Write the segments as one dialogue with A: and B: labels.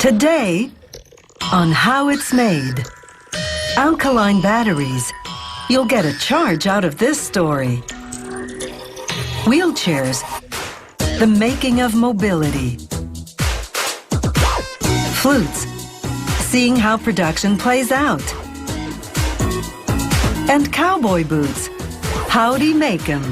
A: Today, on How It's Made. Alkaline batteries. You'll get a charge out of this story. Wheelchairs. The making of mobility. Flutes. Seeing how production plays out. And cowboy boots. How'd make 'em?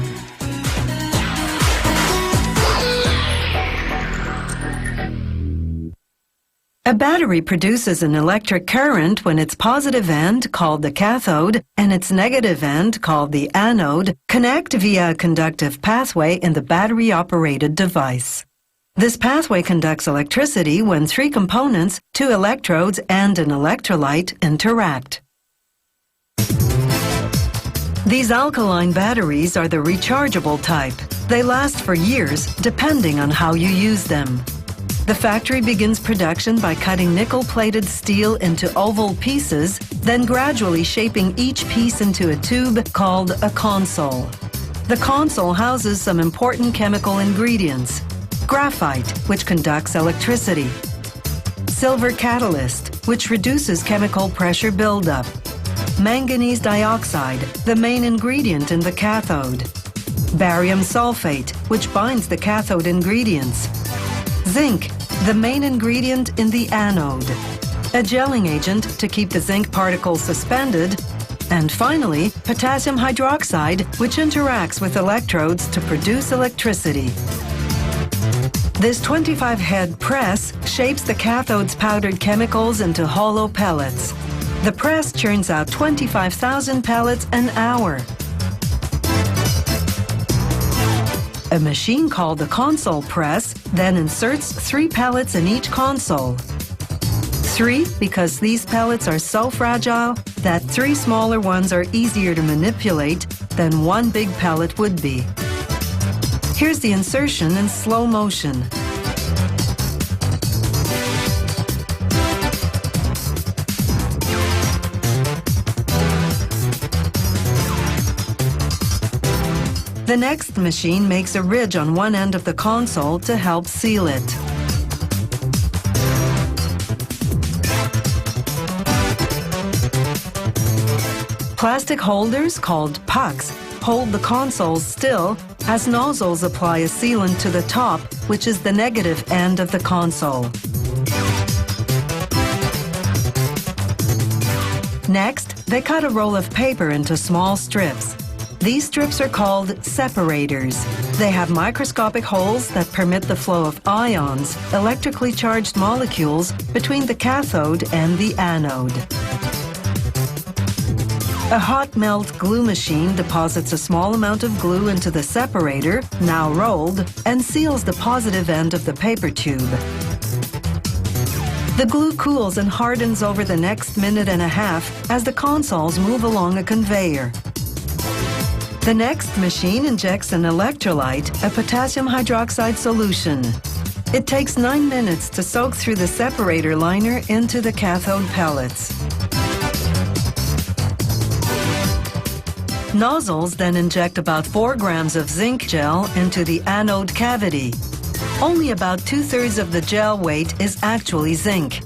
A: A battery produces an electric current when its positive end, called the cathode, and its negative end, called the anode, connect via a conductive pathway in the battery-operated device. This pathway conducts electricity when three components, two electrodes and an electrolyte, interact. These alkaline batteries are the rechargeable type. They last for years, depending on how you use them. The factory begins production by cutting nickel-plated steel into oval pieces, then gradually shaping each piece into a tube called a console. The console houses some important chemical ingredients: graphite, which conducts electricity; silver catalyst, which reduces chemical pressure buildup; manganese dioxide, the main ingredient in the cathode; barium sulfate, which binds the cathode ingredients; zinc, the main ingredient in the anode; a gelling agent to keep the zinc particles suspended; and finally, potassium hydroxide, which interacts with electrodes to produce electricity. This 25-head press shapes the cathode's powdered chemicals into hollow pellets. The press churns out 25,000 pellets an hour. A machine called the console press then inserts 3 pellets in each console. 3 because these pellets are so fragile that 3 smaller ones are easier to manipulate than 1 big pellet would be. Here's the insertion in slow motion. The next machine makes a ridge on one end of the console to help seal it. Plastic holders, called pucks, hold the consoles still as nozzles apply a sealant to the top, which is the negative end of the console. Next, they cut a roll of paper into small strips. These strips are called separators. They have microscopic holes that permit the flow of ions, electrically charged molecules, between the cathode and the anode. A hot melt glue machine deposits a small amount of glue into the separator, now rolled, and seals the positive end of the paper tube. The glue cools and hardens over the next minute and a half as the consoles move along a conveyor. The next machine injects an electrolyte, a potassium hydroxide solution. It takes 9 minutes to soak through the separator liner into the cathode pellets. Nozzles then inject about 4 grams of zinc gel into the anode cavity. Only about 2/3 of the gel weight is actually zinc.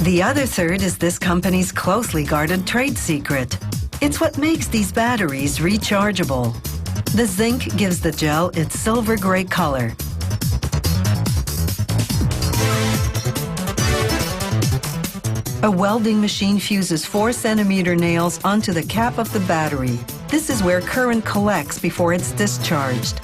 A: The other third is this company's closely guarded trade secret. It's what makes these batteries rechargeable. The zinc gives the gel its silver gray color. A welding machine fuses 4-centimeter nails onto the cap of the battery. This is where current collects before it's discharged.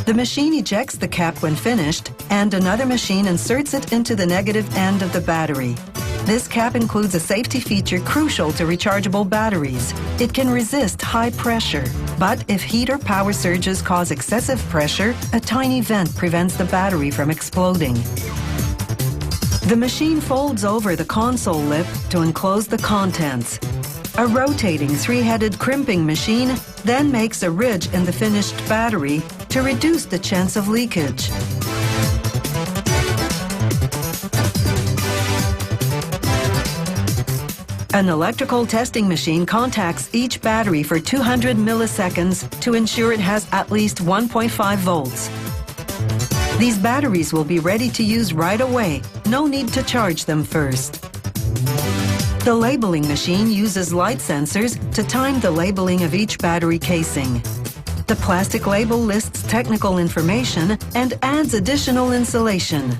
A: The machine ejects the cap when finished, and another machine inserts it into the negative end of the battery. This cap includes a safety feature crucial to rechargeable batteries. It can resist high pressure, but if heat or power surges cause excessive pressure, a tiny vent prevents the battery from exploding. The machine folds over the console lip to enclose the contents. A rotating 3-headed crimping machine then makes a ridge in the finished battery to reduce the chance of leakage. An electrical testing machine contacts each battery for 200 milliseconds to ensure it has at least 1.5 volts. These batteries will be ready to use right away. No need to charge them first. The labeling machine uses light sensors to time the labeling of each battery casing. The plastic label lists technical information and adds additional insulation.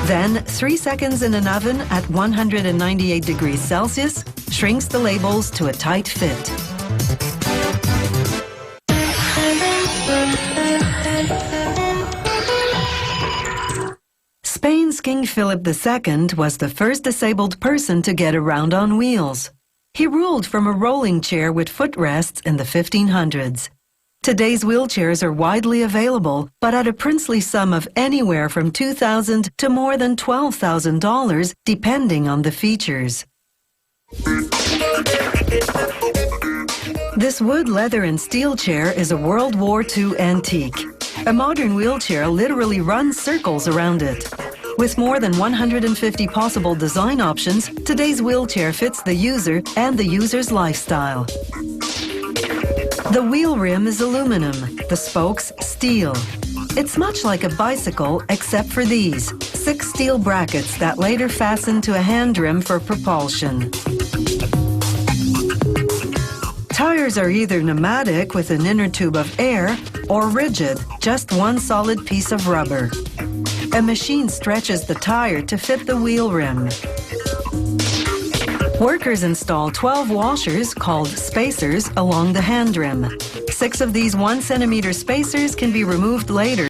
A: Then, 3 seconds in an oven at 198 degrees Celsius shrinks the labels to a tight fit. Spain's King Philip II was the first disabled person to get around on wheels. He ruled from a rolling chair with footrests in the 1500s. Today's wheelchairs are widely available, but at a princely sum of anywhere from $2,000 to more than $12,000, depending on the features. This wood, leather, and steel chair is a World War II antique. A modern wheelchair literally runs circles around it. With more than 150 possible design options, today's wheelchair fits the user and the user's lifestyle. The wheel rim is aluminum, the spokes steel. It's much like a bicycle except for these 6 steel brackets that later fasten to a hand rim for propulsion. Tires are either pneumatic with an inner tube of air or rigid, just one solid piece of rubber. A machine stretches the tire to fit the wheel rim. Workers install 12 washers, called spacers, along the hand rim. 6 of these 1 centimeter spacers can be removed later